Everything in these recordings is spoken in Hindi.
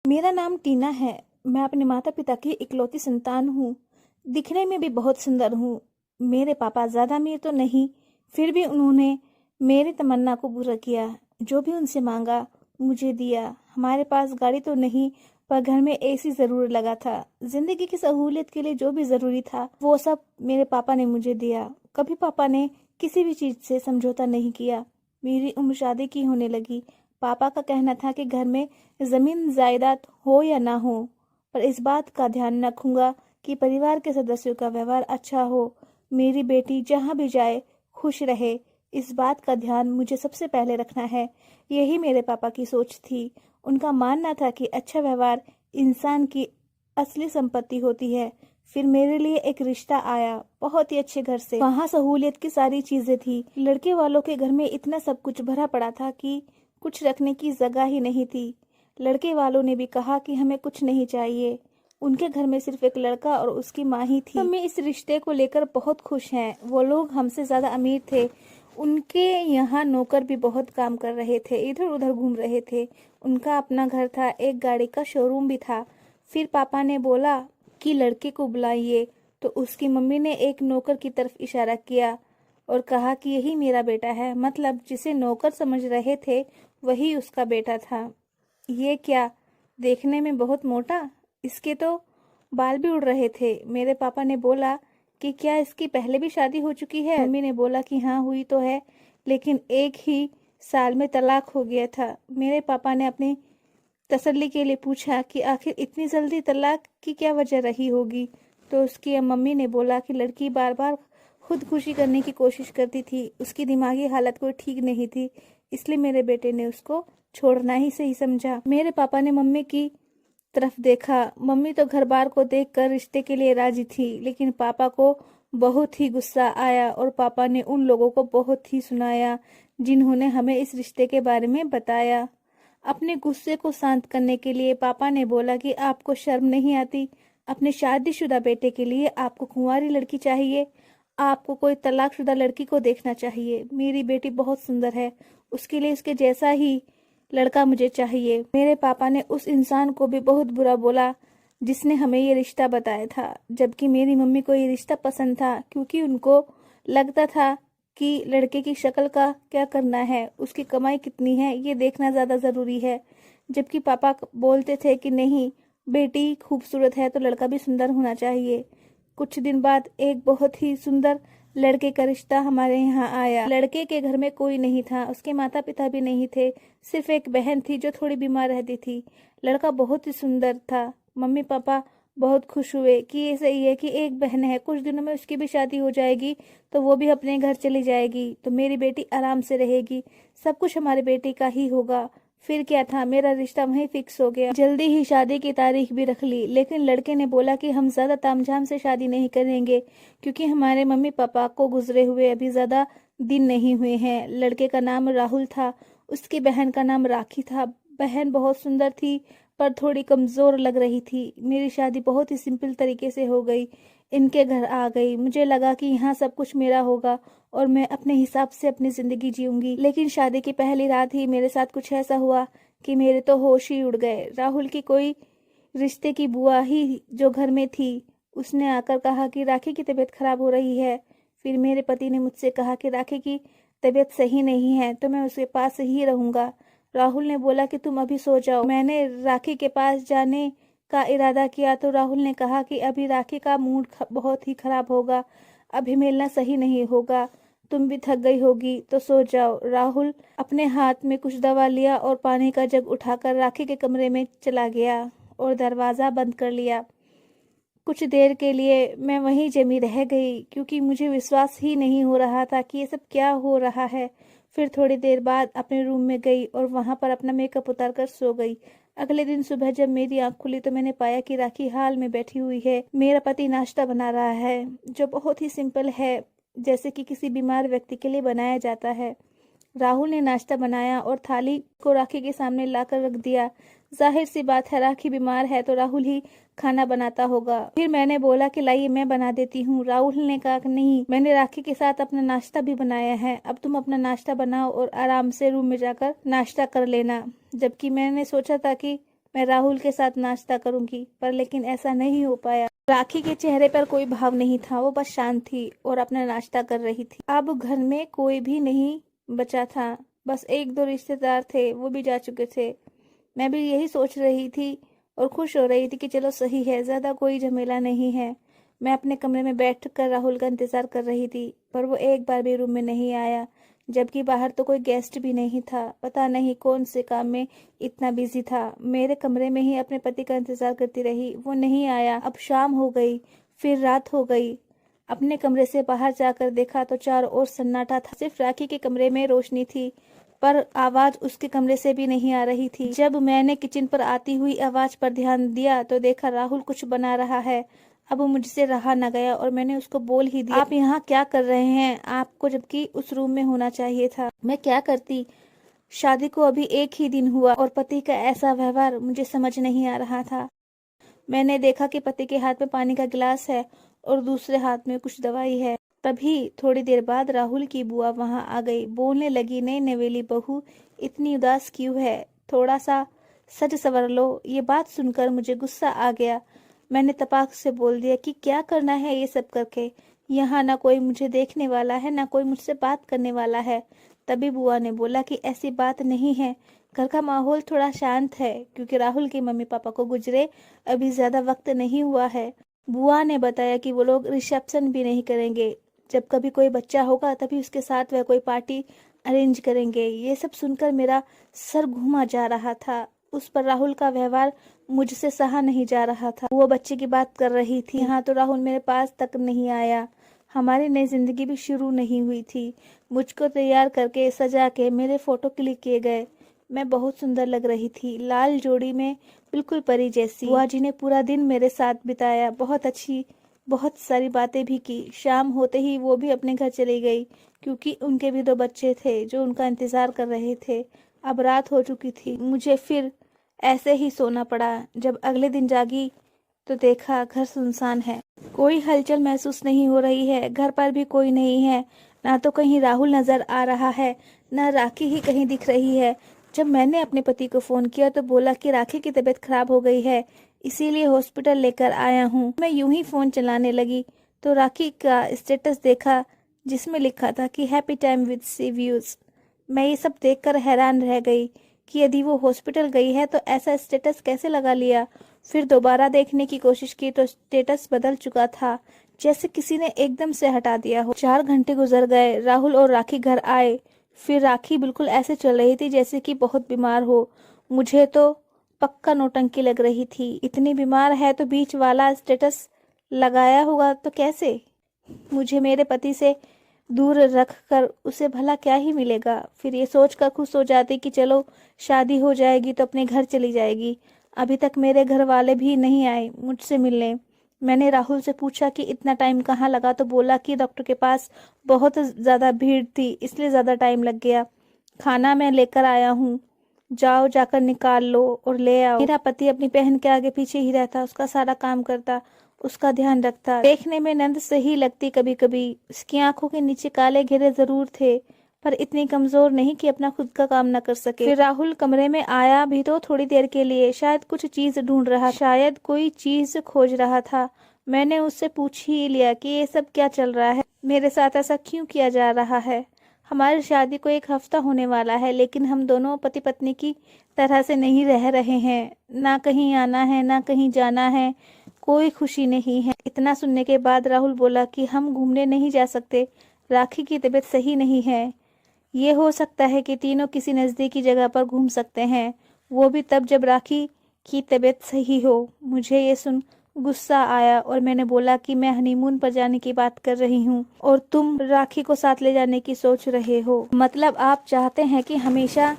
मेरा नाम टीना है। मैं अपने माता पिता की इकलौती संतान हूँ। दिखने में भी बहुत सुंदर हूँ। मेरे पापा ज्यादा अमीर तो नहीं, फिर भी उन्होंने मेरी तमन्ना को पूरा किया। जो भी उनसे मांगा मुझे दिया। हमारे पास गाड़ी तो नहीं, पर घर में एसी जरूर लगा था। जिंदगी की सहूलियत के लिए जो भी जरूरी था वो सब मेरे पापा ने मुझे दिया। कभी पापा ने किसी भी चीज से समझौता नहीं किया। मेरी उम्र शादी की होने लगी। पापा का कहना था कि घर में जमीन जायदाद हो या ना हो, पर इस बात का ध्यान रखूंगा कि परिवार के सदस्यों का व्यवहार अच्छा हो। मेरी बेटी जहाँ भी जाए खुश रहे, इस बात का ध्यान मुझे सबसे पहले रखना है। यही मेरे पापा की सोच थी। उनका मानना था कि अच्छा व्यवहार इंसान की असली संपत्ति होती है। फिर मेरे लिए एक रिश्ता आया, बहुत ही अच्छे घर से। वहाँ सहूलियत की सारी चीजें थी। लड़के वालों के घर में इतना सब कुछ भरा पड़ा था कि कुछ रखने की जगह ही नहीं थी। लड़के वालों ने भी कहा कि हमें कुछ नहीं चाहिए। उनके घर में सिर्फ एक लड़का और उसकी माँ ही थी। हम इस रिश्ते को लेकर बहुत खुश हैं। वो लोग हमसे ज्यादा अमीर थे। उनके यहाँ नौकर भी बहुत काम कर रहे थे, इधर उधर घूम रहे थे। उनका अपना घर था, एक गाड़ी का शोरूम भी था। फिर पापा ने बोला कि लड़के को बुलाइए, तो उसकी मम्मी ने एक नौकर की तरफ इशारा किया और कहा कि यही मेरा बेटा है। मतलब जिसे नौकर समझ रहे थे वही उसका बेटा था। ये क्या, देखने में बहुत मोटा, इसके तो बाल भी उड़ रहे थे। मेरे पापा ने बोला कि क्या इसकी पहले भी शादी हो चुकी है। मम्मी ने बोला कि हाँ हुई तो है, लेकिन एक ही साल में तलाक हो गया था। मेरे पापा ने अपनी तसल्ली के लिए पूछा कि आखिर इतनी जल्दी तलाक की क्या वजह रही होगी। तो उसकी मम्मी ने बोला कि लड़की बार बार खुदकुशी करने की कोशिश करती थी, उसकी दिमागी हालत कोई ठीक नहीं थी, इसलिए मेरे बेटे ने उसको छोड़ना ही सही समझा। मेरे पापा ने मम्मी की तरफ देखा। मम्मी तो घर बार को देखकर रिश्ते के लिए राजी थी, लेकिन पापा को बहुत ही गुस्सा आया और पापा ने उन लोगों को बहुत ही सुनाया जिन्होंने हमें इस रिश्ते के बारे में बताया। अपने गुस्से को शांत करने के लिए पापा ने बोला कि आपको शर्म नहीं आती? अपने शादीशुदा बेटे के लिए आपको कुंवारी लड़की चाहिए? आपको कोई तलाकशुदा लड़की को देखना चाहिए। मेरी बेटी बहुत सुंदर है, उसके लिए उसके जैसा ही लड़का मुझे चाहिए। मेरे पापा ने उस इंसान को भी बहुत बुरा बोला जिसने हमें ये रिश्ता बताया था, जबकि मेरी मम्मी को ये रिश्ता पसंद था, क्योंकि उनको लगता था कि लड़के की शक्ल का क्या करना है, उसकी कमाई कितनी है, ये देखना ज्यादा जरूरी है। जबकि पापा बोलते थे कि नहीं, बेटी खूबसूरत है तो लड़का भी सुंदर होना चाहिए। कुछ दिन बाद एक बहुत ही सुंदर लड़के का रिश्ता हमारे यहाँ आया। लड़के के घर में कोई नहीं था, उसके माता पिता भी नहीं थे, सिर्फ एक बहन थी जो थोड़ी बीमार रहती थी। लड़का बहुत ही सुंदर था। मम्मी पापा बहुत खुश हुए कि ये सही है कि एक बहन है, कुछ दिनों में उसकी भी शादी हो जाएगी तो वो भी अपने घर चली जाएगी, तो मेरी बेटी आराम से रहेगी, सब कुछ हमारे बेटे का ही होगा। फिर क्या था, मेरा रिश्ता वहीं फिक्स हो गया। जल्दी ही शादी की तारीख भी रख ली, लेकिन लड़के ने बोला कि हम ज्यादा तामझाम से शादी नहीं करेंगे, क्योंकि हमारे मम्मी पापा को गुजरे हुए अभी ज्यादा दिन नहीं हुए हैं। लड़के का नाम राहुल था, उसकी बहन का नाम राखी था। बहन बहुत सुंदर थी पर थोड़ी कमजोर लग रही थी। मेरी शादी बहुत ही सिंपल तरीके से हो गई। इनके घर आ गई। मुझे लगा कि यहाँ सब कुछ मेरा होगा और मैं अपने हिसाब से अपनी जिंदगी जीऊंगी, लेकिन शादी की पहली रात ही मेरे साथ कुछ ऐसा हुआ कि मेरे तो होश ही उड़ गए। राहुल की कोई रिश्ते की बुआ ही जो घर में थी, उसने आकर कहा कि राखी की तबीयत खराब हो रही है। फिर मेरे पति ने मुझसे कहा कि राखी की तबीयत सही नहीं है तो मैं उसके पास ही रहूंगा। राहुल ने बोला कि तुम अभी सो जाओ। मैंने राखी के पास जाने का इरादा किया तो राहुल ने कहा कि अभी राखी का मूड बहुत ही खराब होगा, अभी मिलना सही नहीं होगा, तुम भी थक गई होगी तो सो जाओ। राहुल अपने हाथ में कुछ दवा लिया और पानी का जग उठाकर राखी के कमरे में चला गया और दरवाजा बंद कर लिया। कुछ देर के लिए मैं वहीं जमी रह गई, क्योंकि मुझे विश्वास ही नहीं हो रहा था कि ये सब क्या हो रहा है। फिर थोड़ी देर बाद अपने रूम में गई और वहां पर अपना मेकअप उतार कर सो गई। अगले दिन सुबह जब मेरी आंख खुली तो मैंने पाया कि राखी हाल में बैठी हुई है। मेरा पति नाश्ता बना रहा है, जो बहुत ही सिंपल है, जैसे कि किसी बीमार व्यक्ति के लिए बनाया जाता है। राहुल ने नाश्ता बनाया और थाली को राखी के सामने लाकर रख दिया। जाहिर सी बात है, राखी बीमार है तो राहुल ही खाना बनाता होगा। फिर मैंने बोला कि लाइए मैं बना देती हूँ। राहुल ने कहा कि नहीं, मैंने राखी के साथ अपना नाश्ता भी बनाया है, अब तुम अपना नाश्ता बनाओ और आराम से रूम में जाकर नाश्ता कर लेना। जबकि मैंने सोचा था कि मैं राहुल के साथ नाश्ता करूंगी, पर लेकिन ऐसा नहीं हो पाया। राखी के चेहरे पर कोई भाव नहीं था, वो बस शांत थी और अपना नाश्ता कर रही थी। अब घर में कोई भी नहीं बचा था, बस एक दो रिश्तेदार थे, वो भी जा चुके थे। मैं भी यही सोच रही थी और खुश हो रही थी कि चलो सही है, ज्यादा कोई झमेला नहीं है। मैं अपने कमरे में बैठकर राहुल का इंतजार कर रही थी, पर वो एक बार भी रूम में नहीं आया, जबकि बाहर तो कोई गेस्ट भी नहीं था। पता नहीं कौन से काम में इतना बिजी था। मेरे कमरे में ही अपने पति का इंतजार करती रही, वो नहीं आया। अब शाम हो गई, फिर रात हो गई। अपने कमरे से बाहर जाकर देखा तो चारों ओर सन्नाटा था, सिर्फ राखी के कमरे में रोशनी थी, पर आवाज उसके कमरे से भी नहीं आ रही थी। जब मैंने किचन पर आती हुई आवाज पर ध्यान दिया तो देखा राहुल कुछ बना रहा है। अब मुझसे रहा न गया और मैंने उसको बोल ही दिया, आप यहाँ क्या कर रहे हैं? आपको जबकि उस रूम में होना चाहिए था। मैं क्या करती? शादी को अभी एक ही दिन हुआ और पति का ऐसा व्यवहार मुझे समझ नहीं आ रहा था। मैंने देखा कि पति के हाथ में पानी का गिलास है और दूसरे हाथ में कुछ दवाई है। तभी थोड़ी देर बाद राहुल की बुआ वहां आ गई। बोलने लगी, नई नवेली बहू इतनी उदास क्यों है? थोड़ा सा सज सवर लो। ये बात सुनकर मुझे गुस्सा आ गया। मैंने तपाक से बोल दिया कि क्या करना है ये सब करके? यहाँ ना कोई मुझे देखने वाला है, ना कोई मुझसे बात करने वाला है। तभी बुआ ने बोला कि ऐसी बात नहीं है, घर का माहौल थोड़ा शांत है, क्योंकि राहुल के मम्मी पापा को गुजरे अभी ज्यादा वक्त नहीं हुआ है। बुआ ने बताया कि वो लोग रिसेप्शन भी नहीं करेंगे, जब कभी कोई बच्चा होगा तभी उसके साथ वह कोई पार्टी अरेंज करेंगे। ये सब सुनकर मेरा सर घूमा जा रहा था। उस पर राहुल का व्यवहार मुझसे सहा नहीं जा रहा था। वो बच्चे की बात कर रही थी, यहाँ तो राहुल मेरे पास तक नहीं आया। हमारी नई जिंदगी भी शुरू नहीं हुई थी। मुझको तैयार करके सजा के मेरे फोटो क्लिक किए गए। मैं बहुत सुंदर लग रही थी, लाल जोड़ी में, बिल्कुल परी जैसी। बुआ जी ने पूरा दिन मेरे साथ बिताया, बहुत सारी बातें भी की। शाम होते ही वो भी अपने घर चली गई, क्योंकि उनके भी दो बच्चे थे जो उनका इंतजार कर रहे थे। अब रात हो चुकी थी, मुझे फिर ऐसे ही सोना पड़ा। जब अगले दिन जागी तो देखा घर सुनसान है, कोई हलचल महसूस नहीं हो रही है। घर पर भी कोई नहीं है, ना तो कहीं राहुल नजर आ रहा है, ना राखी ही कहीं दिख रही है। जब मैंने अपने पति को फोन किया तो बोला कि राखी की तबीयत खराब हो गई है, इसीलिए हॉस्पिटल लेकर आया हूँ। मैं यूं ही फोन चलाने लगी तो राखी का स्टेटस देखा, जिसमें लिखा था कि happy time with sea views. मैं ये सब देखकर हैरान रह गई कि यदि वो हॉस्पिटल गई है तो ऐसा स्टेटस कैसे लगा लिया। फिर दोबारा देखने की कोशिश की तो स्टेटस बदल चुका था, जैसे किसी ने एकदम से हटा दिया हो। 4 घंटे गुजर गए, राहुल और राखी घर आए। फिर राखी बिल्कुल ऐसे चल रही थी जैसे कि बहुत बीमार हो। मुझे तो पक्का नौटंकी लग रही थी। इतनी बीमार है तो बीच वाला स्टेटस लगाया होगा तो कैसे? मुझे मेरे पति से दूर रखकर उसे भला क्या ही मिलेगा। फिर ये सोचकर खुश हो जाती कि चलो शादी हो जाएगी तो अपने घर चली जाएगी। अभी तक मेरे घर वाले भी नहीं आए मुझसे मिलने। मैंने राहुल से पूछा कि इतना टाइम कहाँ लगा, तो बोला कि डॉक्टर के पास बहुत ज्यादा भीड़ थी, इसलिए ज्यादा टाइम लग गया। खाना मैं लेकर आया हूँ, जाओ जाकर निकाल लो और ले आओ। मेरा पति अपनी बहन के आगे पीछे ही रहता, उसका सारा काम करता, उसका ध्यान रखता। देखने में नंद सही लगती कभी कभी, उसकी आंखों के नीचे काले घेरे जरूर थे, पर इतनी कमजोर नहीं कि अपना खुद का काम न कर सके। फिर राहुल कमरे में आया भी तो थोड़ी देर के लिए, शायद कुछ चीज ढूंढ रहा, शायद कोई चीज खोज रहा था। मैंने उससे पूछ ही लिया कि ये सब क्या चल रहा है, मेरे साथ ऐसा क्यों किया जा रहा है। हमारी शादी को 1 हफ्ता होने वाला है, लेकिन हम दोनों पति पत्नी की तरह से नहीं रह रहे हैं। ना कहीं आना है, ना कहीं जाना है, कोई खुशी नहीं है। इतना सुनने के बाद राहुल बोला कि हम घूमने नहीं जा सकते, राखी की तबीयत सही नहीं है। ये हो सकता है कि तीनों किसी नज़दीकी जगह पर घूम सकते हैं, वो भी तब जब राखी की तबीयत सही हो। मुझे ये सुन गुस्सा आया और मैंने बोला कि मैं हनीमून पर जाने की बात कर रही हूँ और तुम राखी को साथ ले जाने की सोच रहे हो। मतलब आप चाहते हैं कि हमेशा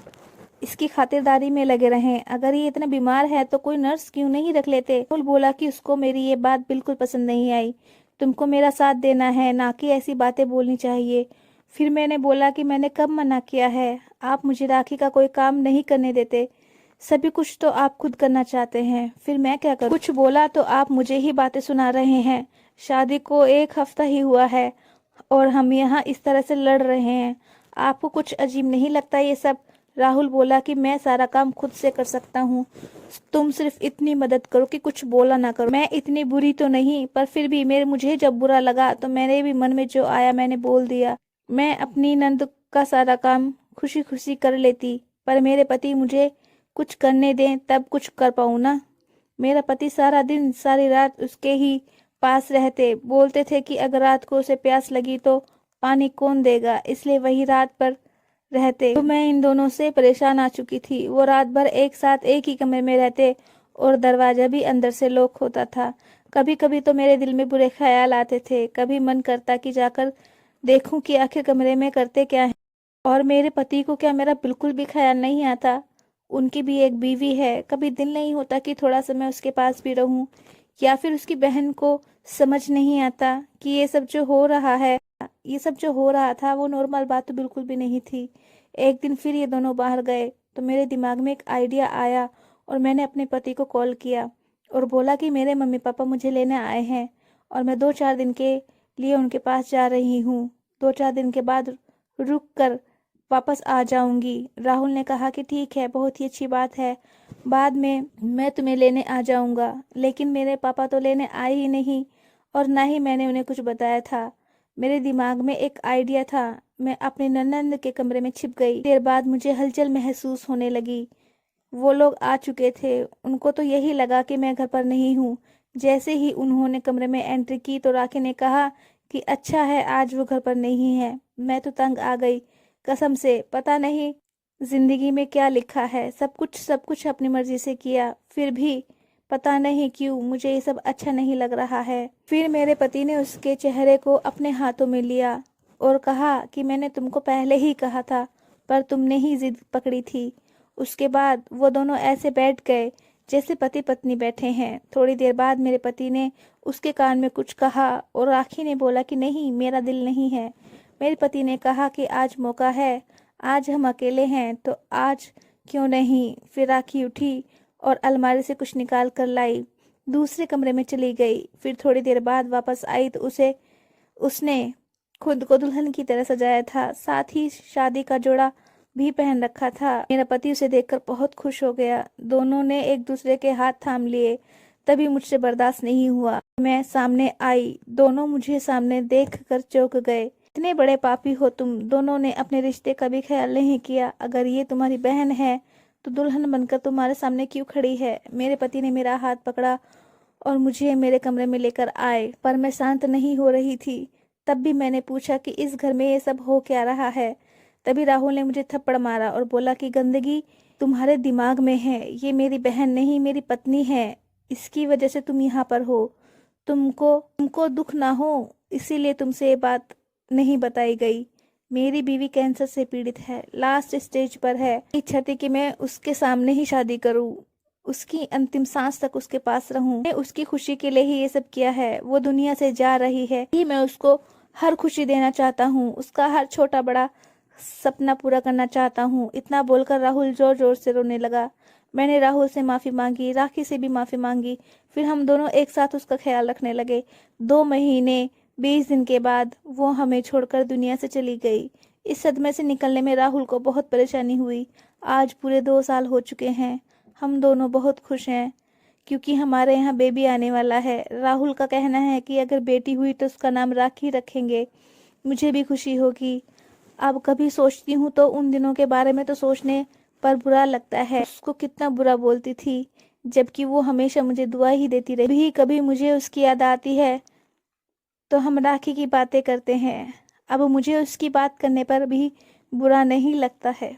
इसकी खातिरदारी में लगे रहें। अगर ये इतना बीमार है तो कोई नर्स क्यों नहीं रख लेते। राहुल बोला कि उसको मेरी ये बात बिल्कुल पसंद नहीं आई। तुमको मेरा साथ देना है, ना कि ऐसी बातें बोलनी चाहिए। फिर मैंने बोला कि मैंने कब मना किया है, आप मुझे राखी का कोई काम नहीं करने देते, सभी कुछ तो आप खुद करना चाहते हैं, फिर मैं क्या करूं? कुछ बोला तो आप मुझे ही बातें सुना रहे हैं। शादी को 1 हफ्ता ही हुआ है और हम यहाँ इस तरह से लड़ रहे हैं। आपको कुछ अजीब नहीं लगता ये सब? राहुल बोला कि मैं सारा काम खुद से कर सकता हूँ, तुम सिर्फ इतनी मदद करो कि कुछ बोला ना करो। मैं इतनी बुरी तो नहीं, पर फिर भी मुझे जब बुरा लगा तो मेरे भी मन में जो आया मैंने बोल दिया। मैं अपनी नंद का सारा काम खुशी खुशी कर लेती, पर मेरे पति मुझे कुछ करने दें तब कुछ कर पाऊँ ना। मेरा पति सारा दिन सारी रात उसके ही पास रहते, बोलते थे कि अगर रात को उसे प्यास लगी तो पानी कौन देगा, इसलिए वही रात पर रहते। तो मैं इन दोनों से परेशान आ चुकी थी। वो रात भर एक साथ एक ही कमरे में रहते और दरवाजा भी अंदर से लॉक होता था। कभी कभी तो मेरे दिल में बुरे ख्याल आते थे, कभी मन करता कि जाकर देखूं कि आखिर कमरे में करते क्या है। और मेरे पति को क्या मेरा बिल्कुल भी ख्याल नहीं आता? उनकी भी एक बीवी है, कभी दिल नहीं होता कि थोड़ा समय उसके पास भी रहूं? या फिर उसकी बहन को समझ नहीं आता कि ये सब जो हो रहा है, ये सब जो हो रहा था वो नॉर्मल बात तो बिल्कुल भी नहीं थी। एक दिन फिर ये दोनों बाहर गए तो मेरे दिमाग में एक आइडिया आया और मैंने अपने पति को कॉल किया और बोला कि मेरे मम्मी पापा मुझे लेने आए हैं और मैं 2-4 दिन के लिए उनके पास जा रही हूँ। 2-4 दिन के बाद रुक कर वापस आ जाऊंगी। राहुल ने कहा कि ठीक है, बहुत ही अच्छी बात है, बाद में मैं तुम्हें लेने आ जाऊंगा। लेकिन मेरे पापा तो लेने आए ही नहीं और ना ही मैंने उन्हें कुछ बताया था। मेरे दिमाग में एक आइडिया था। मैं अपने ननंद के कमरे में छिप गई। देर बाद मुझे हलचल महसूस होने लगी। वो लोग आ चुके थे। उनको तो यही लगा कि मैं घर पर नहीं हूँ। जैसे ही उन्होंने कमरे में एंट्री की तो राखी ने कहा कि अच्छा है आज वो घर पर नहीं है। मैं तो तंग आ गई, कसम से। पता नहीं जिंदगी में क्या लिखा है, सब कुछ अपनी मर्जी से किया, फिर भी पता नहीं क्यों मुझे ये सब अच्छा नहीं लग रहा है। फिर मेरे पति ने उसके चेहरे को अपने हाथों में लिया और कहा कि मैंने तुमको पहले ही कहा था, पर तुमने ही जिद पकड़ी थी। उसके बाद वो दोनों ऐसे बैठ गए जैसे पति पत्नी बैठे हैं। थोड़ी देर बाद मेरे पति ने उसके कान में कुछ कहा और राखी ने बोला कि नहीं, मेरा दिल नहीं है। मेरे पति ने कहा कि आज मौका है, आज हम अकेले हैं तो आज क्यों नहीं। फिर राखी उठी और अलमारी से कुछ निकाल कर लाई, दूसरे कमरे में चली गई। फिर थोड़ी देर बाद वापस आई तो उसने खुद को दुल्हन की तरह सजाया था, साथ ही शादी का जोड़ा भी पहन रखा था। मेरा पति उसे देखकर बहुत खुश हो गया। दोनों ने एक दूसरे के हाथ थाम लिए। तभी मुझसे बर्दाश्त नहीं हुआ, मैं सामने आई। दोनों मुझे सामने देखकर चौंक गए। इतने बड़े पापी हो तुम दोनों ने अपने रिश्ते का भी ख्याल नहीं किया। अगर ये तुम्हारी बहन है तो दुल्हन बनकर तुम्हारे सामने क्यों खड़ी है? मेरे पति ने मेरा हाथ पकड़ा और मुझे मेरे कमरे में लेकर आए, पर मैं शांत नहीं हो रही थी। तब भी मैंने पूछा कि इस घर में ये सब हो क्या रहा है? तभी राहुल ने मुझे थप्पड़ मारा और बोला कि गंदगी तुम्हारे दिमाग में है, ये मेरी बहन नहीं मेरी पत्नी है, इसकी वजह से तुम यहाँ पर हो। तुमको दुख ना हो इसीलिए तुमसे ये बात नहीं बताई गई। मेरी बीवी कैंसर से पीड़ित है, लास्ट स्टेज पर है। इच्छा थी कि मैं उसके सामने ही शादी करूं, उसकी अंतिम सांस तक उसके पास रहूं। मैं उसकी खुशी के लिए ही ये सब किया है। वो दुनिया से जा रही है ही मैं उसको हर खुशी देना चाहता हूँ, उसका हर छोटा बड़ा सपना पूरा करना चाहता हूँ। इतना बोलकर राहुल जोर जोर से रोने लगा। मैंने राहुल से माफी मांगी, राखी से भी माफी मांगी। फिर हम दोनों एक साथ उसका ख्याल रखने लगे। 2 महीने 20 दिन के बाद वो हमें छोड़कर दुनिया से चली गई। इस सदमे से निकलने में राहुल को बहुत परेशानी हुई। आज पूरे 2 साल हो चुके हैं। हम दोनों बहुत खुश हैं क्योंकि हमारे यहाँ बेबी आने वाला है। राहुल का कहना है कि अगर बेटी हुई तो उसका नाम राखी रखेंगे। मुझे भी खुशी होगी। अब कभी सोचती हूँ तो उन दिनों के बारे में तो सोचने पर बुरा लगता है, उसको कितना बुरा बोलती थी, जबकि वो हमेशा मुझे दुआ ही देती रही। भी कभी मुझे उसकी याद आती है तो हम राखी की बातें करते हैं। अब मुझे उसकी बात करने पर भी बुरा नहीं लगता है।